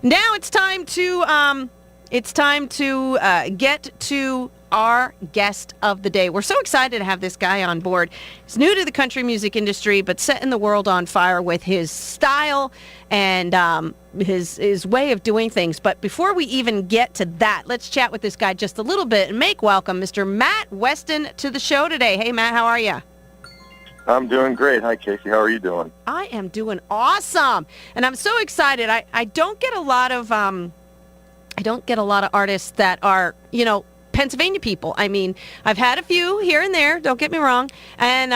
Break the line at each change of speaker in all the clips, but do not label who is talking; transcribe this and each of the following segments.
Now it's time to get to our guest of the day. We're so excited to have this guy on board. He's new to the country music industry, but setting the world on fire with his style and his way of doing things. But before we even get to that, let's chat with this guy just a little bit and make welcome Mr. Matt Westin to the show today. Hey, Matt, how are you?
I'm doing great. Hi, Casey. How are you doing?
I am doing awesome, and I'm so excited. I don't get a lot of artists that are, Pennsylvania people. I mean, I've had a few here and there, don't get me wrong, and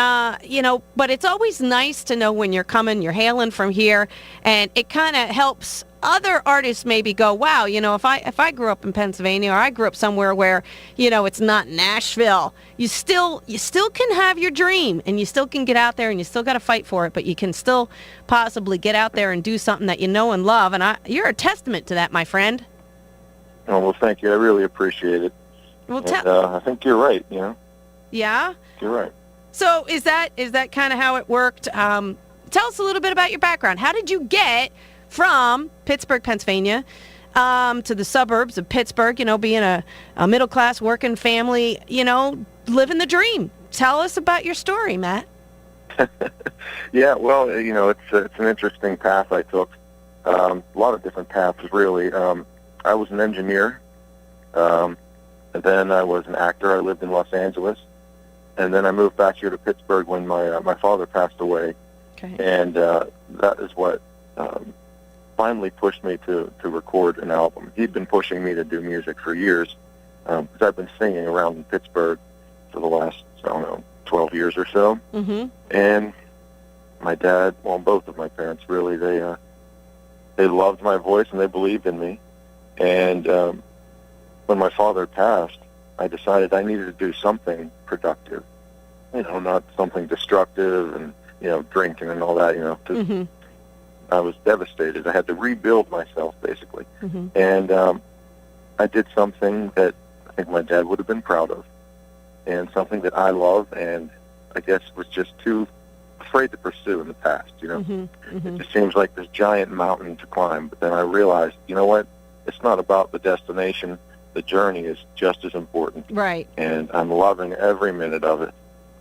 but it's always nice to know when you're hailing from here, and it kind of helps other artists maybe go, wow, if I grew up in Pennsylvania, or I grew up somewhere where, it's not Nashville, you still can have your dream, and you still can get out there, and you still got to fight for it, but you can still possibly get out there and do something that you know and love, and you're a testament to that, my friend.
Oh, well, thank you. I really appreciate it.
Well,
I think you're right,
Yeah?
You're right.
So is that kind of how it worked? Tell us a little bit about your background. How did you get from Pittsburgh, Pennsylvania, to the suburbs of Pittsburgh, being a middle-class working family, living the dream? Tell us about your story, Matt.
Yeah, well, it's an interesting path I took. A lot of different paths, really. I was an engineer, and then I was an actor. I lived in Los Angeles, and then I moved back here to Pittsburgh when my father passed away.
Okay.
And that is what finally pushed me to record an album. He'd been pushing me to do music for years, because I've been singing around in Pittsburgh for the last, 12 years or so.
Mm-hmm.
And my dad, well, both of my parents, really, they loved my voice and they believed in me. And when my father passed, I decided I needed to do something productive, not something destructive and, drinking and all that, 'cause
Mm-hmm.
I was devastated. I had to rebuild myself, basically.
Mm-hmm.
And I did something that I think my dad would have been proud of, and something that I love and I guess was just too afraid to pursue in the past,
Mm-hmm. Mm-hmm.
It just seems like this giant mountain to climb. But then I realized, you know what? It's not about the destination. The journey is just as important.
Right.
And I'm loving every minute of it.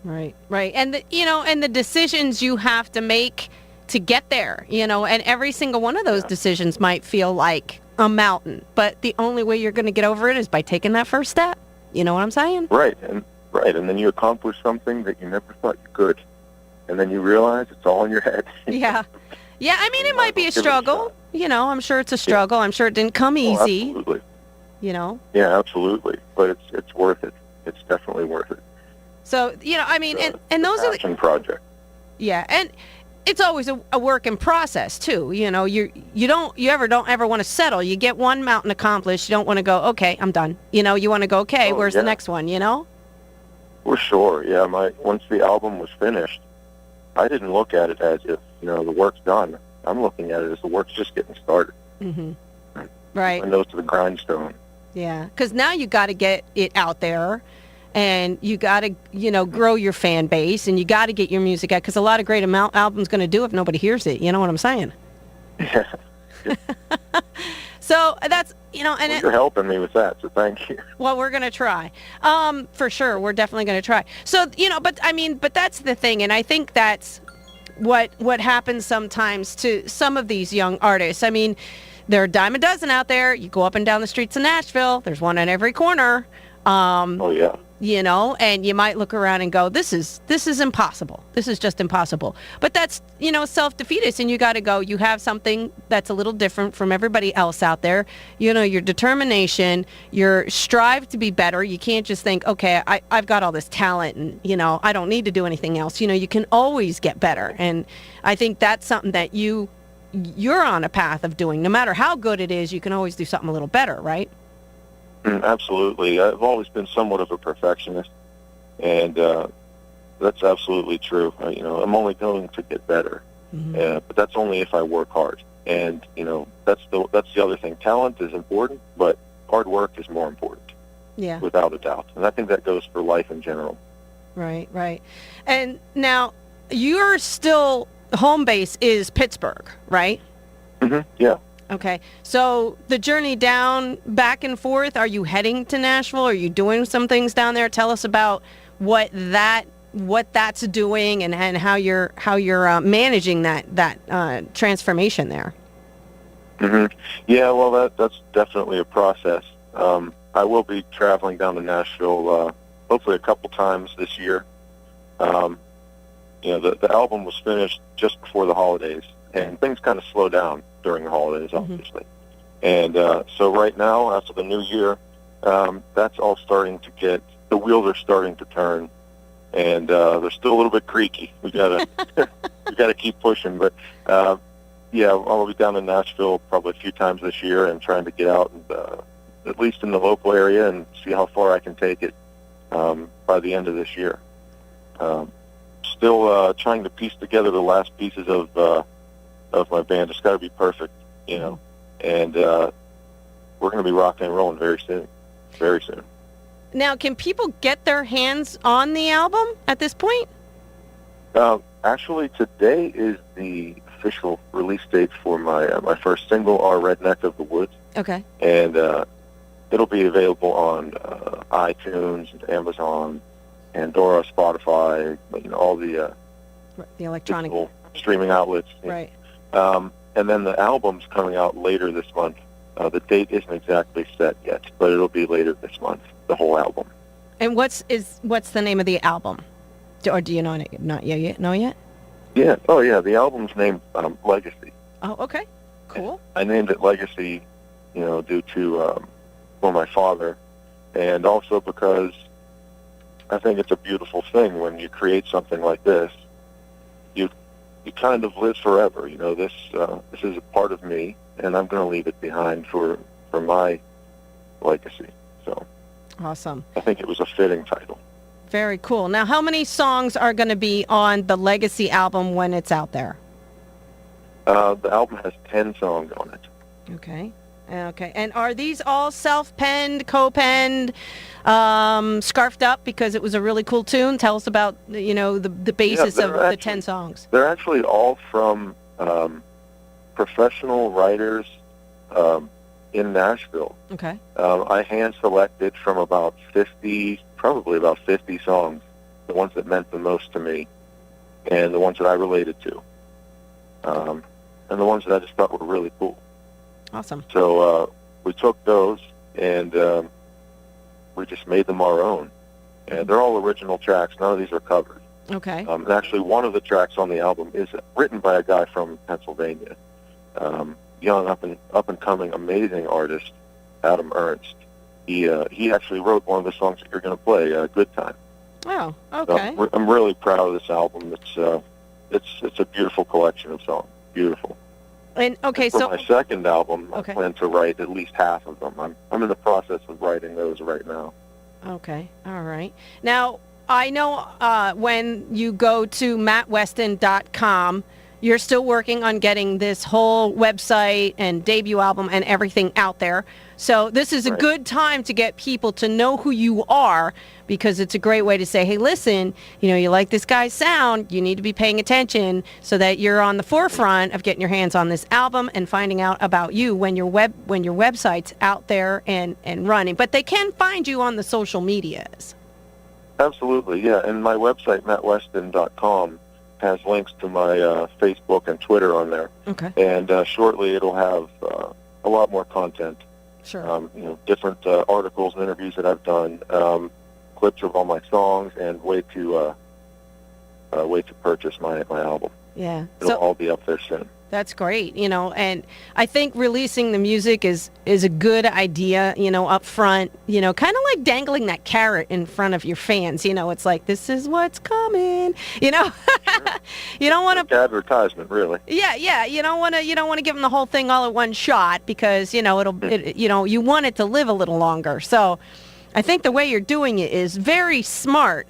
Right. Right. And the decisions you have to make to get there, and every single one of those decisions might feel like a mountain, but the only way you're going to get over it is by taking that first step. You know what I'm saying?
Right. And then you accomplish something that you never thought you could. And then you realize it's all in your head.
Yeah. Yeah, I mean, it might be a struggle. I'm sure it's a struggle. Yeah. I'm sure it didn't come easy.
Absolutely.
Yeah,
absolutely. But it's worth it. It's definitely worth it.
So, I mean, and those are the
passion project.
Yeah, and it's always a work in process too. You don't ever want to settle. You get one mountain accomplished, you don't want to go, okay, I'm done. You want to go, okay, where's the next one,
For sure, yeah. Once the album was finished, I didn't look at it as if, the work's done. I'm looking at it as the work's just getting started.
Mm-hmm. Right.
My nose to the grindstone.
Yeah, because now you got to get it out there, and you got to, grow your fan base, and you got to get your music out, because a lot of great albums going to do if nobody hears it. You know what I'm saying?
Yeah.
So that's,
and you're helping me with that, so thank you.
Well, we're going to try. For sure. We're definitely going to try. So, but that's the thing. And I think that's what happens sometimes to some of these young artists. I mean, there are a dime a dozen out there. You go up and down the streets of Nashville. There's one on every corner.
Oh, yeah.
And you might look around and go, this is impossible. This is just impossible. But that's, self-defeatist, and you got to go, you have something that's a little different from everybody else out there. Your determination, your strive to be better. You can't just think, okay, I've got all this talent and, I don't need to do anything else. You can always get better. And I think that's something that you're on a path of doing. No matter how good it is, you can always do something a little better, right?
Absolutely. I've always been somewhat of a perfectionist, and that's absolutely true. I'm only going to get better, but that's only if I work hard. And that's the other thing. Talent is important, but hard work is more important.
Yeah,
without a doubt. And I think that goes for life in general.
Right, right. And now you're still home base is Pittsburgh, right?
Mm-hmm. Yeah.
Okay. So the journey down, back and forth, are you heading to Nashville? Are you doing some things down there? Tell us about what that's doing and how you're managing that transformation there.
Yeah, well, that's definitely a process. I will be traveling down to Nashville hopefully a couple times this year. The album was finished just before the holidays, and things kind of slow down during the holidays, obviously. And so right now, after the new year, that's all starting to the wheels are starting to turn, and they're still a little bit creaky. We gotta keep pushing, but yeah, I'll be down in Nashville probably a few times this year and trying to get out and at least in the local area and see how far I can take it by the end of this year. Still trying to piece together the last pieces of my band. It's got to be perfect, and we're going to be rocking and rolling very soon. Very soon.
Now, can people get their hands on the album at this point?
Actually, today is the official release date for my first single, Our Redneck of the Woods.
Okay.
And it'll be available on iTunes, Amazon, Pandora, Spotify, all the
electronic
streaming outlets.
Right.
And then the album's coming out later this month. The date isn't exactly set yet, but it'll be later this month, the whole album.
And what's the name of the album? Or do you know it? Not yet? Know yet?
Yeah. Oh, yeah. The album's named Legacy.
Oh, okay. Cool.
I named it Legacy, due to my father, and also because I think it's a beautiful thing when you create something like this. You kind of live forever. This is a part of me, and I'm going to leave it behind for my legacy. So
awesome.
I think it was a fitting title.
Very cool. Now, how many songs are going to be on the Legacy album when it's out there?
The album has 10 songs on it.
Okay. And are these all self-penned, co-penned, scarfed up because it was a really cool tune? Tell us about, the basis of the 10 songs.
They're actually all from professional writers in Nashville.
Okay.
I hand-selected from probably about 50 songs, the ones that meant the most to me, and the ones that I related to, and the ones that I just thought were really cool.
Awesome.
So we took those and we just made them our own. And they're all original tracks. None of these are covers.
Okay.
And actually, one of the tracks on the album is written by a guy from Pennsylvania, young, up and coming, amazing artist, Adam Ernst. He actually wrote one of the songs that you're going to play, "Good Time."
Oh, okay.
So I'm really proud of this album. It's a beautiful collection of songs. Beautiful.
And okay,
for
so
my second album,
okay.
I plan to write at least half of them. I'm in the process of writing those right now.
Okay, all right. Now, I know when you go to mattwestin.com, you're still working on getting this whole website and debut album and everything out there. So this is a good time to get people to know who you are, because it's a great way to say, hey, listen, you like this guy's sound, you need to be paying attention so that you're on the forefront of getting your hands on this album and finding out about you when your website's out there and running. But they can find you on the social medias.
Absolutely, yeah. And my website, mattwestin.com, has links to my Facebook and Twitter on there.
Okay.
And shortly it'll have a lot more content.
Sure.
Different articles and interviews that I've done, clips of all my songs, and way to purchase my album.
Yeah.
It'll all be up there soon.
That's great, and I think releasing the music is a good idea, up front, kind of like dangling that carrot in front of your fans. It's like, this is what's coming, Sure. You don't want to
advertisement, really.
Yeah. You don't want to give them the whole thing all at one shot, because you want it to live a little longer. So I think the way you're doing it is very smart.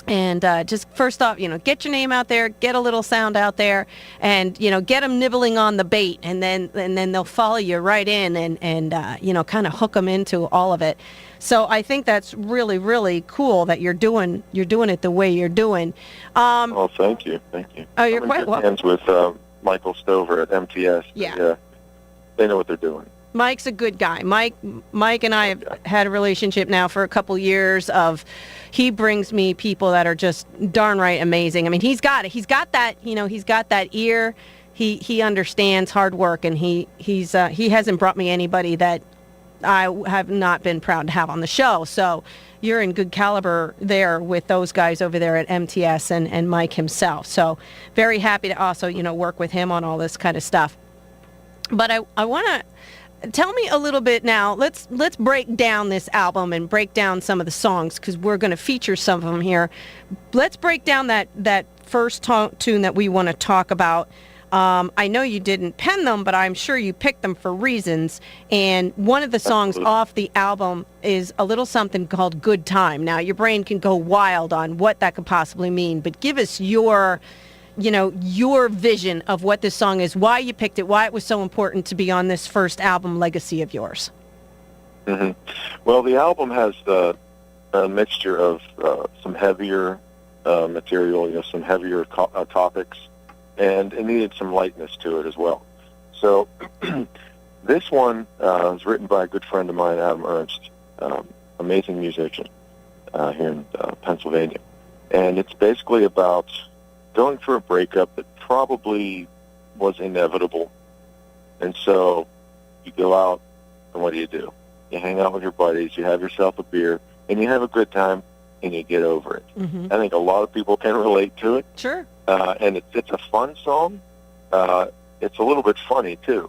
And just first off, get your name out there, get a little sound out there, and get them nibbling on the bait, and then they'll follow you right in, and kind of hook them into all of it. So I think that's really, really cool that you're doing it the way you're doing.
Well, thank you.
Oh, you're quite welcome.
Hands with Michael Stover at MTS.
Yeah.
they know what they're doing.
Mike's a good guy. Mike and I have had a relationship now for a couple years of, he brings me people that are just darn right amazing. I mean, he's got it. He's got that, he's got that ear. He understands hard work, and he hasn't brought me anybody that I have not been proud to have on the show. So you're in good caliber there with those guys over there at MTS and Mike himself. So very happy to also, work with him on all this kind of stuff. But I want to tell me a little bit now. Let's break down this album and break down some of the songs, because we're going to feature some of them here. Let's break down that first tune that we want to talk about. I know you didn't pen them, but I'm sure you picked them for reasons. And one of the songs off the album is a little something called Good Time. Now, your brain can go wild on what that could possibly mean, but give us your vision of what this song is, why you picked it, why it was so important to be on this first album legacy of yours.
Mm-hmm. Well, the album has a mixture of some heavier material, some heavier topics, and it needed some lightness to it as well. So this one was written by a good friend of mine, Adam Ernst, amazing musician here in Pennsylvania. And it's basically about going through a breakup that probably was inevitable. And so you go out, and what do? You hang out with your buddies, you have yourself a beer, and you have a good time, and you get over it.
Mm-hmm.
I think a lot of people can relate to it.
Sure.
And it's a fun song. It's a little bit funny, too.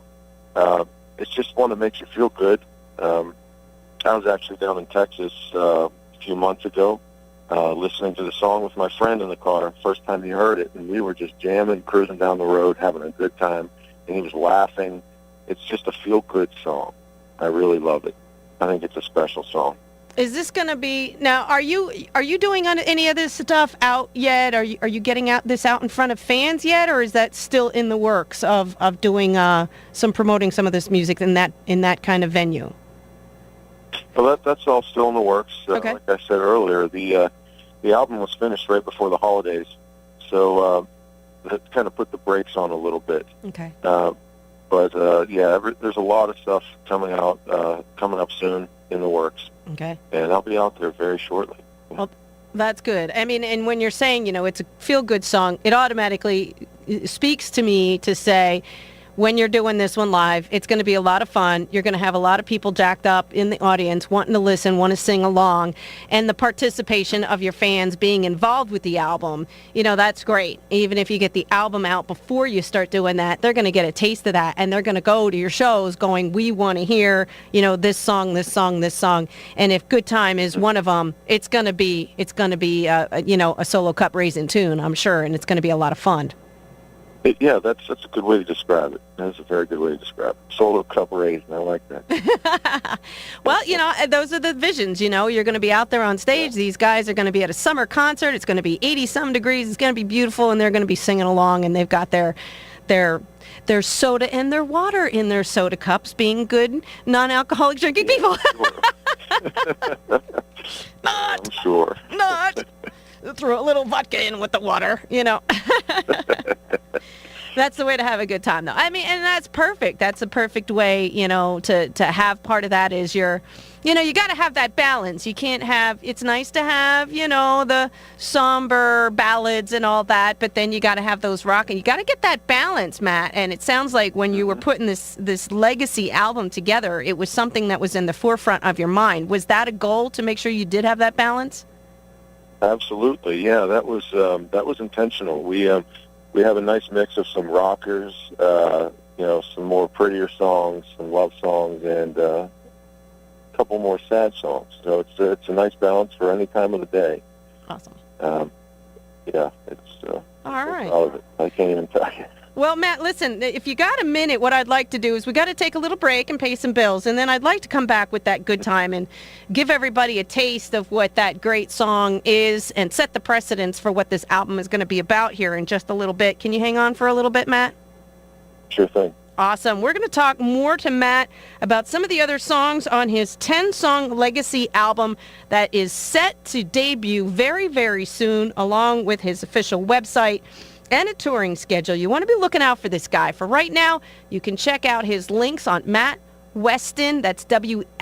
It's just one that makes you feel good. I was actually down in Texas a few months ago, listening to the song with my friend in the car, first time he heard it, and we were just jamming, cruising down the road, having a good time, and he was laughing. It's just a feel-good song. I really love it. I think it's a special song.
Is this going to be, now, are you doing any of this stuff out yet? Are you getting this out in front of fans yet, or is that still in the works of doing promoting some of this music in that kind of venue?
Well, that's all still in the works.
Okay.
Like I said earlier, the album was finished right before the holidays, so that kind of put the brakes on a little bit.
Okay.
But there's a lot of stuff coming up soon in the works.
Okay.
And I'll be out there very shortly.
Well, that's good. I mean, and when you're saying, it's a feel-good song, it automatically speaks to me to say, when you're doing this one live, it's going to be a lot of fun. You're going to have a lot of people jacked up in the audience wanting to listen, want to sing along, and the participation of your fans being involved with the album, that's great. Even if you get the album out before you start doing that, they're going to get a taste of that, and they're going to go to your shows going, we want to hear, this song, this song, this song. And if Good Time is one of them, it's going to be a solo cup raising tune, I'm sure, and it's going to be a lot of fun.
Yeah, that's a good way to describe it. That's a very good way to describe it. Solo cup raising, I like that.
Well, those are the visions, You're going to be out there on stage. Yeah. These guys are going to be at a summer concert. It's going to be 80-some degrees. It's going to be beautiful, and they're going to be singing along, and they've got their soda and their water in their soda cups, being good, non-alcoholic drinking people.
I'm sure.
Not. Throw a little vodka in with the water, That's the way to have a good time, though. I mean, and that's perfect. That's a perfect way, to have part of that is you got to have that balance. You can't have, it's nice to have, the somber ballads and all that, but then you got to have those rocking. You got to get that balance, Matt. And it sounds like when you were putting this legacy album together, it was something that was in the forefront of your mind. Was that a goal to make sure you did have that balance?
Absolutely, yeah. That was intentional. We have a nice mix of some rockers, some more prettier songs, some love songs, and a couple more sad songs. So it's a nice balance for any time of the day.
Awesome.
It's
all right.
All of it. I can't even tell you.
Well, Matt, listen, if you got a minute, what I'd like to do is we got to take a little break and pay some bills, and then I'd like to come back with that Good Time and give everybody a taste of what that great song is and set the precedence for what this album is going to be about here in just a little bit. Can you hang on for a little bit, Matt?
Sure thing.
Awesome. We're going to talk more to Matt about some of the other songs on his 10-song legacy album that is set to debut very, very soon, along with his official website. and a touring schedule. You want to be looking out for this guy. For right now, you can check out his links on Matt Westin, that's WESTIN.com,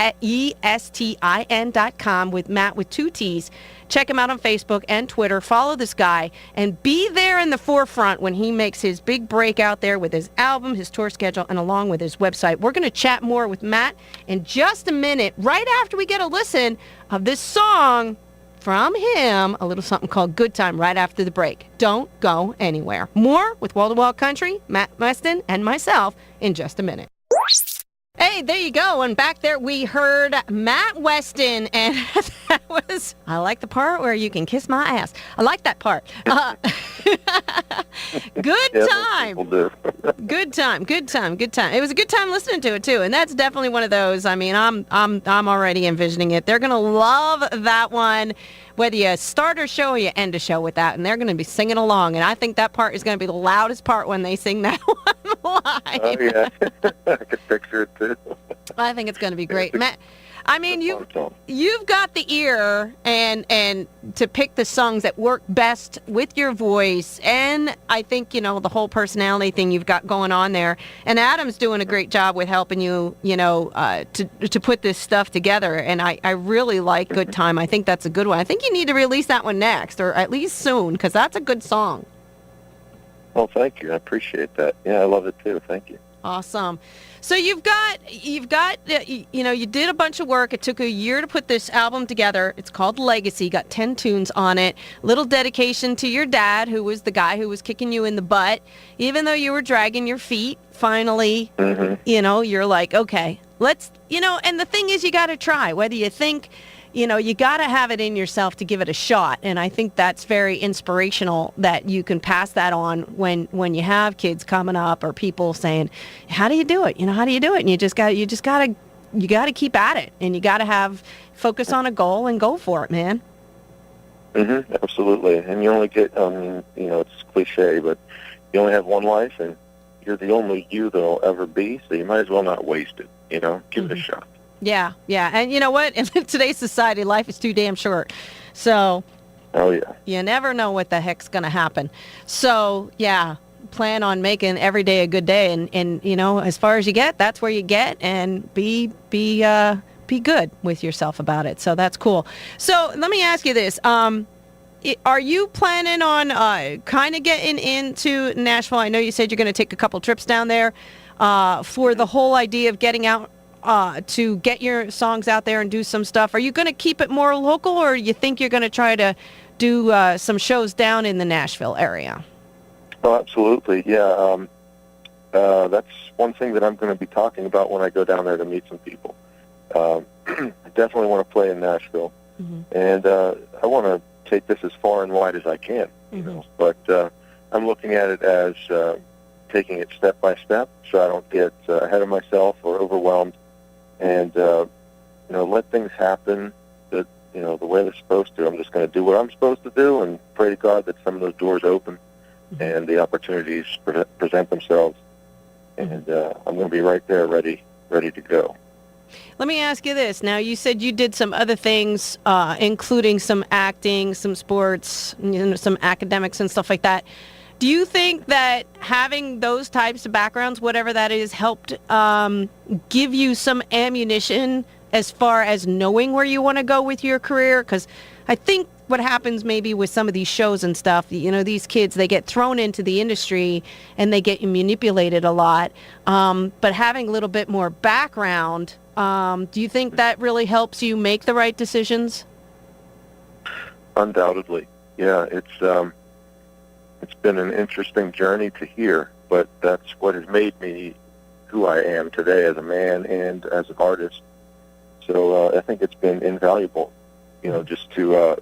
with Matt with 2 T's. Check him out on Facebook and Twitter. Follow this guy and be there in the forefront when he makes his big break out there with his album, his tour schedule, and along with his website. We're going to chat more with Matt in just a minute, right after we get a listen of this song from him, a little something called Good Time, right after the break. Don't go anywhere. More with Wall to Wall Country, Matt Westin, and myself in just a minute. Hey, there you go. And back there we heard Matt Westin, and that was, I like the part where you can kiss my ass. I like that part. Good time. Good time. It was a good time listening to it too, and that's definitely one of those. I mean, I'm already envisioning it. They're gonna love that one, whether you start a show or you end a show with that, and they're gonna be singing along. And I think that part is gonna be the loudest part when they sing that one live.
Oh yeah, I could picture it too.
I think it's gonna be great, Matt. I mean, you've got the ear and to pick the songs that work best with your voice, and I think, you know, the whole personality thing you've got going on there. And Adam's doing a great job with helping you, you know, to put this stuff together. And I really like Good Time. I think that's a good one. I think you need to release that one next, or at least soon, because that's a good song.
Well, thank you. I appreciate that. Yeah, I love it too. Thank you.
Awesome. So you've got, you know, you did a bunch of work. It took a year to put this album together. It's called Legacy. Got 10 tunes on it. Little dedication to your dad, who was the guy who was kicking you in the butt. Even though you were dragging your feet, finally, you know, you're like, okay, let's, you know, and the thing is, you got to try. Whether you think, you know, you got to have it in yourself to give it a shot. And I think that's very inspirational that you can pass that on when you have kids coming up or people saying, how do you do it? You know, how do you do it? And you got to keep at it, and you got to have focus on a goal and go for it, man.
Absolutely. And you only get, you know, it's cliche, but you only have one life, and you're the only you there'll ever be. So you might as well not waste it, you know, give it a shot.
Yeah. And you know what? In today's society, life is too damn short. So you never know what the heck's going to happen. So, yeah, plan on making every day a good day. And you know, as far as you get, that's where you get. And be good with yourself about it. So that's cool. So let me ask you this. Are you planning on kind of getting into Nashville? I know you said you're going to take a couple trips down there for the whole idea of getting out to get your songs out there and do some stuff. Are you going to keep it more local, or you think you're going to try to do some shows down in the Nashville area?
Oh, absolutely. Yeah. That's one thing that I'm going to be talking about when I go down there to meet some people. I definitely want to play in Nashville, and I want to take this as far and wide as I can. You know, but I'm looking at it as taking it step by step, so I don't get ahead of myself or overwhelmed. And, you know, let things happen that, you know, the way they're supposed to. I'm just going to do what I'm supposed to do and pray to God that some of those doors open and the opportunities present themselves. And I'm going to be right there ready to go.
Let me ask you this. Now, you said you did some other things, including some acting, some sports, you know, some academics and stuff like that. Do you think that having those types of backgrounds, whatever that is, helped give you some ammunition as far as knowing where you want to go with your career? Because I think what happens maybe with some of these shows and stuff, you know, these kids, they get thrown into the industry and they get manipulated a lot. But having a little bit more background, do you think that really helps you make the right decisions?
Undoubtedly. Yeah, it's been an interesting journey to hear, but that's what has made me who I am today as a man and as an artist. So I think it's been invaluable, you know, just to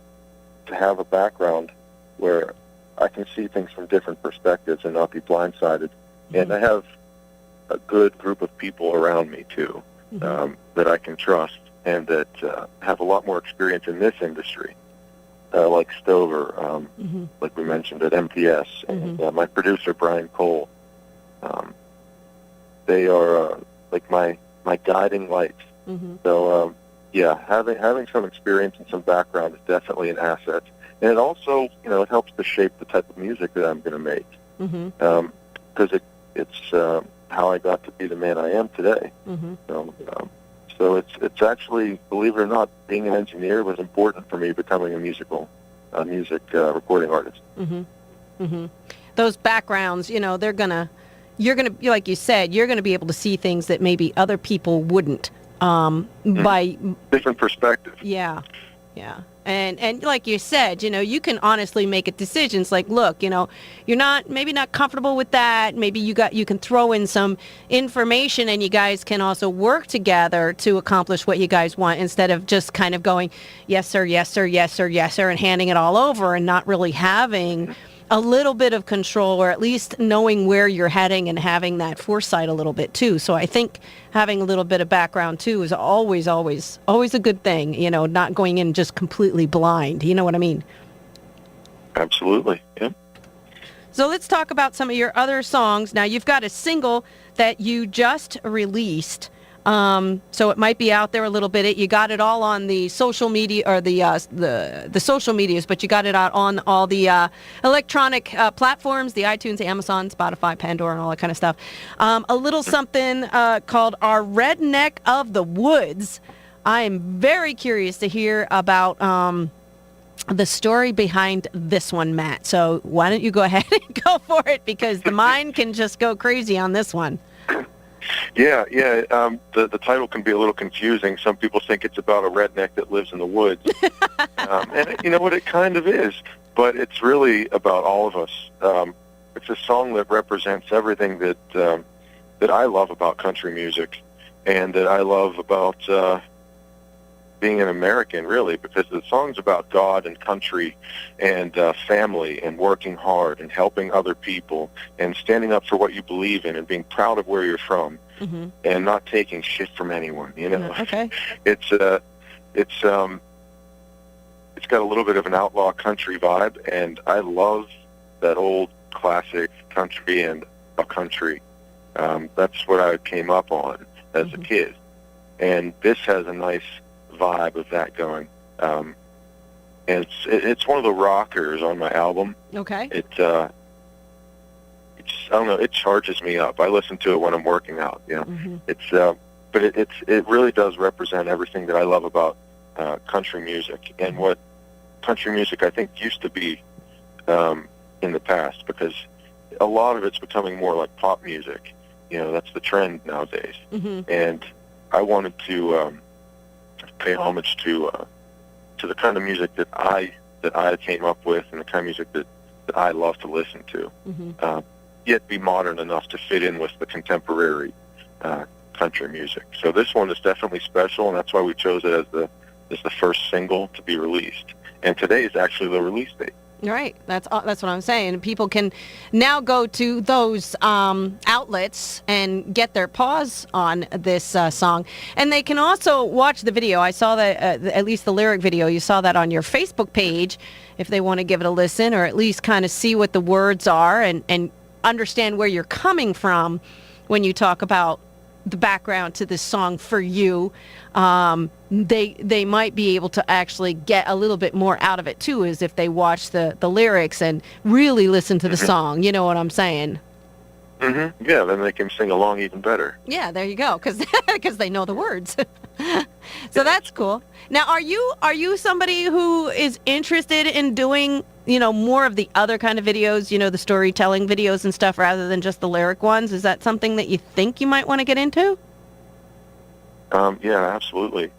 have a background where I can see things from different perspectives and not be blindsided. And I have a good group of people around me, too, that I can trust and that have a lot more experience in this industry. Like Stover, like we mentioned at MTS, and my producer, Brian Cole. They are like my guiding lights. So, yeah, having some experience and some background is definitely an asset. And it also, you know, it helps to shape the type of music that I'm going to make. because it's how I got to be the man I am today. So it's actually, believe it or not, being an engineer was important for me becoming a music recording artist.
Those backgrounds, you know, you're gonna, like you said, you're gonna be able to see things that maybe other people wouldn't. By
different perspective.
Yeah. And like you said, you know, you can honestly make a decision. It's like, look, you know, you're maybe not comfortable with that. Maybe you can throw in some information and you guys can also work together to accomplish what you guys want instead of just kind of going, yes, sir, yes, sir, yes, sir, yes, sir, and handing it all over and not really having a little bit of control, or at least knowing where you're heading and having that foresight a little bit too. So I think having a little bit of background too is always a good thing, you know, not going in just completely blind. You know what I mean?
Absolutely. Yeah.
So let's talk about some of your other songs. Now you've got a single that you just released. So it might be out there a little bit. You got it all on the social media, or the social medias, but you got it out on all the electronic platforms, the iTunes, Amazon, Spotify, Pandora, and all that kind of stuff. A little something called Our Redneck of the Woods. I am very curious to hear about the story behind this one, Matt. So why don't you go ahead and go for it, because the mind can just go crazy on this one.
Yeah. The title can be a little confusing. Some people think it's about a redneck that lives in the woods, and you know what, it kind of is. But it's really about all of us. It's a song that represents everything that I love about country music, and that I love about being an American, really, because the song's about God and country and family and working hard and helping other people and standing up for what you believe in and being proud of where you're from and not taking shit from anyone. You know,
okay.
It's got a little bit of an outlaw country vibe, and I love that old classic country and a country. That's what I came up on as a kid, and this has a nice vibe of that going, and it's one of the rockers on my album.
Okay.
I don't know, it charges me up. I listen to it when I'm working out. You know, but it really does represent everything that I love about country music and what country music I think used to be in the past, because a lot of it's becoming more like pop music. You know, that's the trend nowadays, and I wanted to pay homage to the kind of music that I came up with, and the kind of music that I love to listen to, yet be modern enough to fit in with the contemporary country music. So this one is definitely special, and that's why we chose it as the first single to be released. And today is actually the release date.
Right. That's what I'm saying. People can now go to those outlets and get their paws on this song. And they can also watch the video. I saw that, at least the lyric video, you saw that on your Facebook page, if they want to give it a listen, or at least kind of see what the words are and understand where you're coming from when you talk about the background to this song for you. They might be able to actually get a little bit more out of it too, as if they watch the lyrics and really listen to the song. You know what I'm saying?
Yeah, then they can sing along even better.
Yeah, there you go, because they know the words. So that's cool. Now, are you somebody who is interested in doing, you know, more of the other kind of videos, you know, the storytelling videos and stuff, rather than just the lyric ones? Is that something that you think you might want to get into?
Yeah, absolutely.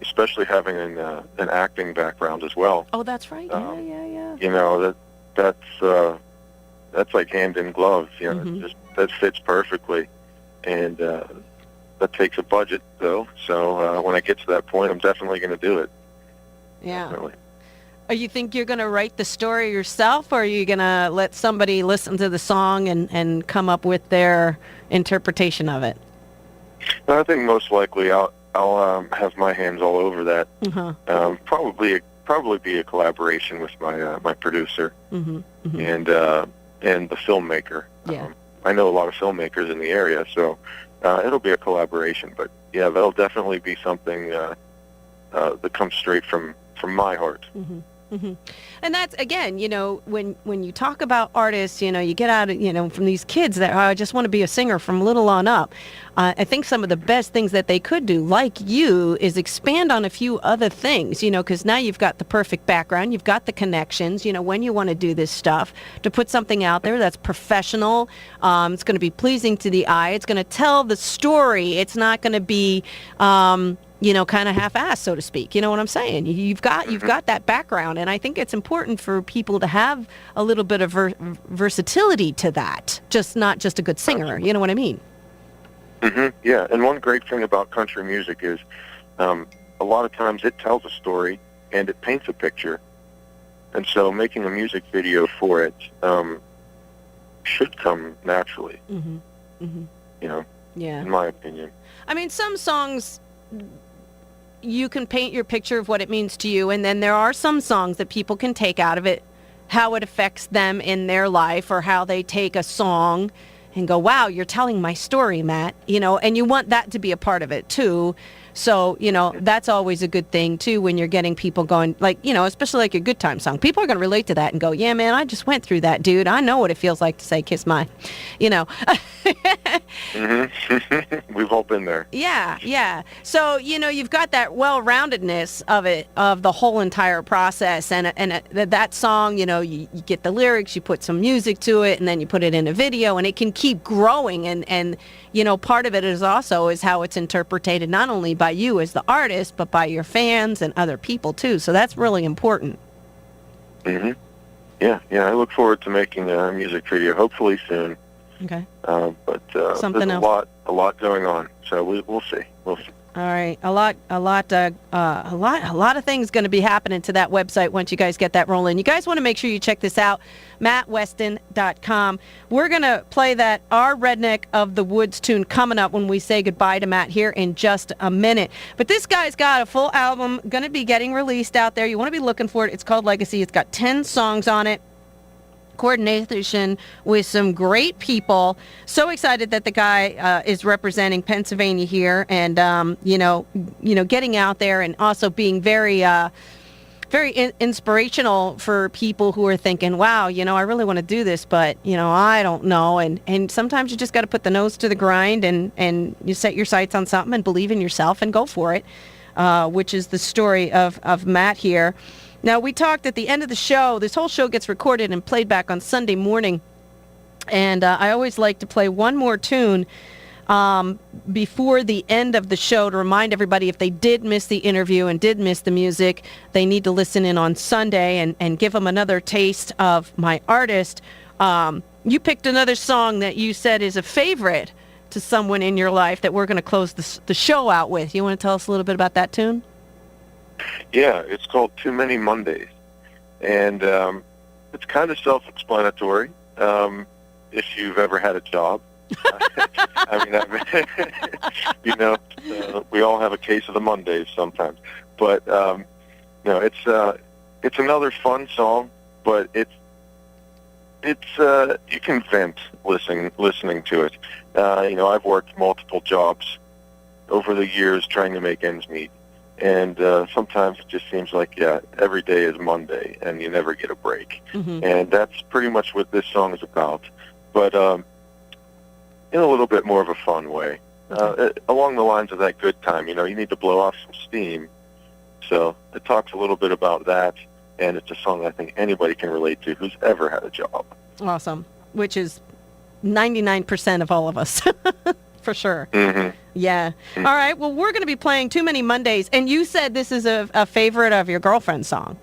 Especially having an acting background as well.
Oh, that's right. Yeah.
You know, that's like hand in glove. You know, that fits perfectly, and that takes a budget though. So when I get to that point, I'm definitely going to do it.
Yeah.
Definitely.
You think you're going to write the story yourself, or are you going to let somebody listen to the song and come up with their interpretation of it?
I think most likely I'll have my hands all over that. Probably be a collaboration with my producer and the filmmaker.
Yeah.
I know a lot of filmmakers in the area, so it'll be a collaboration. But yeah, that'll definitely be something that comes straight from my heart.
Hmm. And that's, again, when you talk about artists, you get out, from these kids that I just want to be a singer from little on up. I think some of the best things that they could do, like you, is expand on a few other things, because now you've got the perfect background, you've got the connections, when you want to do this stuff, to put something out there that's professional. It's going to be pleasing to the eye. It's going to tell the story. It's not going to be, kind of half-assed, so to speak. You know what I'm saying? You've got that background, and I think it's important for people to have a little bit of versatility to that. Not just a good singer.
Absolutely.
You know what I mean?
Yeah, and one great thing about country music is a lot of times it tells a story and it paints a picture, and so making a music video for it should come naturally.
Yeah.
In my opinion.
I mean, some songs, you can paint your picture of what it means to you, and then there are some songs that people can take out of it how it affects them in their life, or how they take a song and go, wow, you're telling my story, Matt, and you want that to be a part of it too. So, that's always a good thing too, when you're getting people going, like, especially like your good time song. People are going to relate to that and go, yeah, man, I just went through that, dude. I know what it feels like to say, kiss my,
We've all been there.
Yeah. So, you've got that well-roundedness of it, of the whole entire process. And that song, you get the lyrics, you put some music to it, and then you put it in a video, and it can keep growing. And part of it is how it's interpreted, not only by you as the artist, but by your fans and other people too. So that's really important.
Yeah. I look forward to making a music video, hopefully soon.
Okay.
But
Something
there's
else.
a lot going on, so we'll see.
All right, a lot of things going to be happening to that website once you guys get that rolling. You guys want to make sure you check this out, mattwestin.com. We're going to play that Our Redneck of the Woods tune coming up when we say goodbye to Matt here in just a minute. But this guy's got a full album going to be getting released out there. You want to be looking for it. It's called Legacy. It's got 10 songs on it. Coordination with some great people. So excited that the guy is representing Pennsylvania here, and getting out there, and also being very inspirational for people who are thinking, wow, I really want to do this, but I don't know. And sometimes you just got to put the nose to the grind, and you set your sights on something and believe in yourself and go for it, which is the story of Matt here. Now, we talked at the end of the show. This whole show gets recorded and played back on Sunday morning. And I always like to play one more tune before the end of the show to remind everybody, if they did miss the interview and did miss the music, they need to listen in on Sunday and give them another taste of my artist. You picked another song that you said is a favorite to someone in your life that we're going to close the show out with. You want to tell us a little bit about that tune?
Yeah, it's called Too Many Mondays, and it's kind of self-explanatory if you've ever had a job. We all have a case of the Mondays sometimes, but it's another fun song, but it's you can vent listening to it. I've worked multiple jobs over the years trying to make ends meet. And sometimes it just seems like, every day is Monday, and you never get a break. And that's pretty much what this song is about, but in a little bit more of a fun way. Along the lines of that good time, you need to blow off some steam. So it talks a little bit about that, and it's a song I think anybody can relate to who's ever had a job.
Awesome, which is 99% of all of us. For sure. Yeah. All right. Well, we're going to be playing Too Many Mondays. And you said this is a favorite of your girlfriend's song.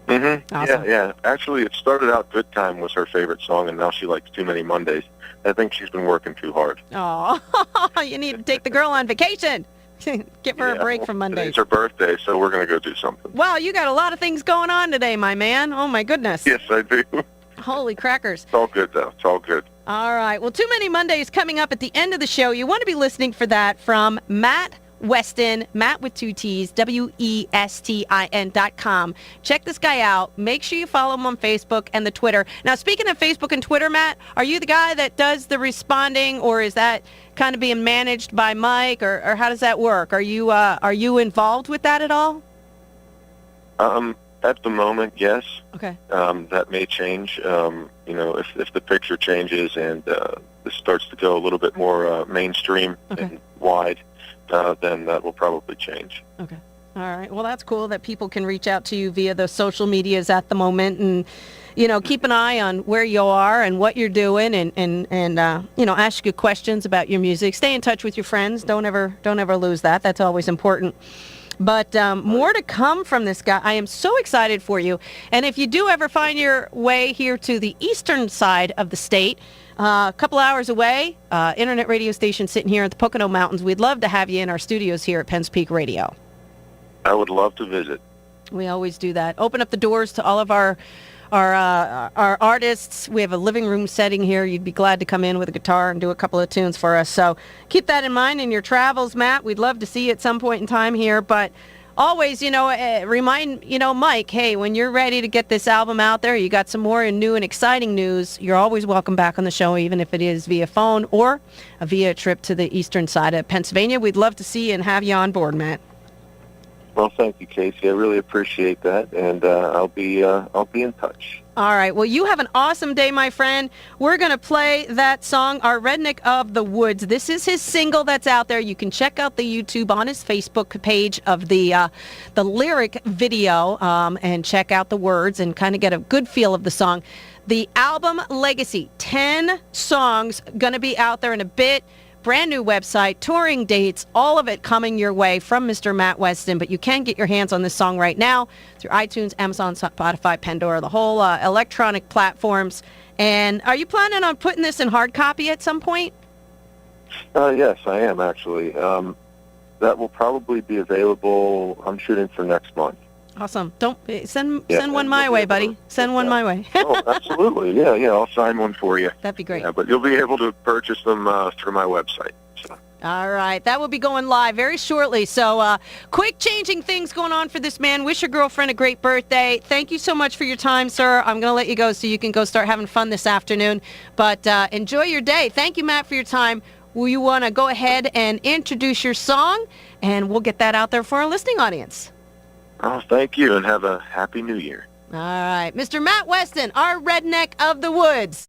Awesome.
Yeah. Actually, it started out Good Time was her favorite song, and now she likes Too Many Mondays. I think she's been working too hard.
Oh, you need to take the girl on vacation. Give her a break from Mondays.
It's her birthday, so we're going to go do something.
Wow, you got a lot of things going on today, my man. Oh, my goodness.
Yes, I do.
Holy crackers.
It's all good, though. It's all good.
All right. Well, Too Many Mondays coming up at the end of the show. You want to be listening for that from Matt Westin, Matt with 2 T's, WESTIN.com. Check this guy out. Make sure you follow him on Facebook and the Twitter. Now, speaking of Facebook and Twitter, Matt, are you the guy that does the responding, or is that kind of being managed by Mike, or how does that work? Are you involved with that at all?
At the moment, yes.
Okay.
That may change. If the picture changes and this starts to go a little bit more mainstream and wide, then that will probably change.
Okay. All right. Well, that's cool that people can reach out to you via the social medias at the moment, and keep an eye on where you are and what you're doing, and ask you questions about your music. Stay in touch with your friends. Don't ever lose that. That's always important. But more to come from this guy. I am so excited for you. And if you do ever find your way here to the eastern side of the state, a couple hours away, internet radio station sitting here at the Pocono Mountains, we'd love to have you in our studios here at Penn's Peak Radio.
I would love to visit.
We always do that. Open up the doors to all of our artists. We have a living room setting here. You'd be glad to come in with a guitar and do a couple of tunes for us. So keep that in mind in your travels, Matt. We'd love to see you at some point in time here. But always, remind, Mike, hey, when you're ready to get this album out there, you got some more new and exciting news, you're always welcome back on the show, even if it is via phone or via a trip to the eastern side of Pennsylvania. We'd love to see you and have you on board, Matt.
Well, thank you, Casey. I really appreciate that, and I'll be in touch.
All right. Well, you have an awesome day, my friend. We're going to play that song, Our Redneck of the Woods. This is his single that's out there. You can check out the YouTube on his Facebook page of the lyric video and check out the words and kind of get a good feel of the song. The album Legacy, 10 songs, going to be out there in a bit. Brand new website, touring dates, all of it coming your way from Mr. Matt Westin. But you can get your hands on this song right now through iTunes, Amazon, Spotify, Pandora, the whole electronic platforms. And are you planning on putting this in hard copy at some point?
Yes, I am, actually. That will probably be available, I'm shooting for next month.
Awesome. Don't send one my way, buddy. Send one my way.
Oh, absolutely. Yeah, I'll sign one for you.
That'd be great.
Yeah, but you'll be able to purchase them through my website. So.
All right. That will be going live very shortly. So quick changing things going on for this man. Wish your girlfriend a great birthday. Thank you so much for your time, sir. I'm going to let you go so you can go start having fun this afternoon. But enjoy your day. Thank you, Matt, for your time. Will you want to go ahead and introduce your song? And we'll get that out there for our listening audience.
Oh, thank you, and have a happy New Year.
All right. Mr. Matt Westin, our redneck of the woods.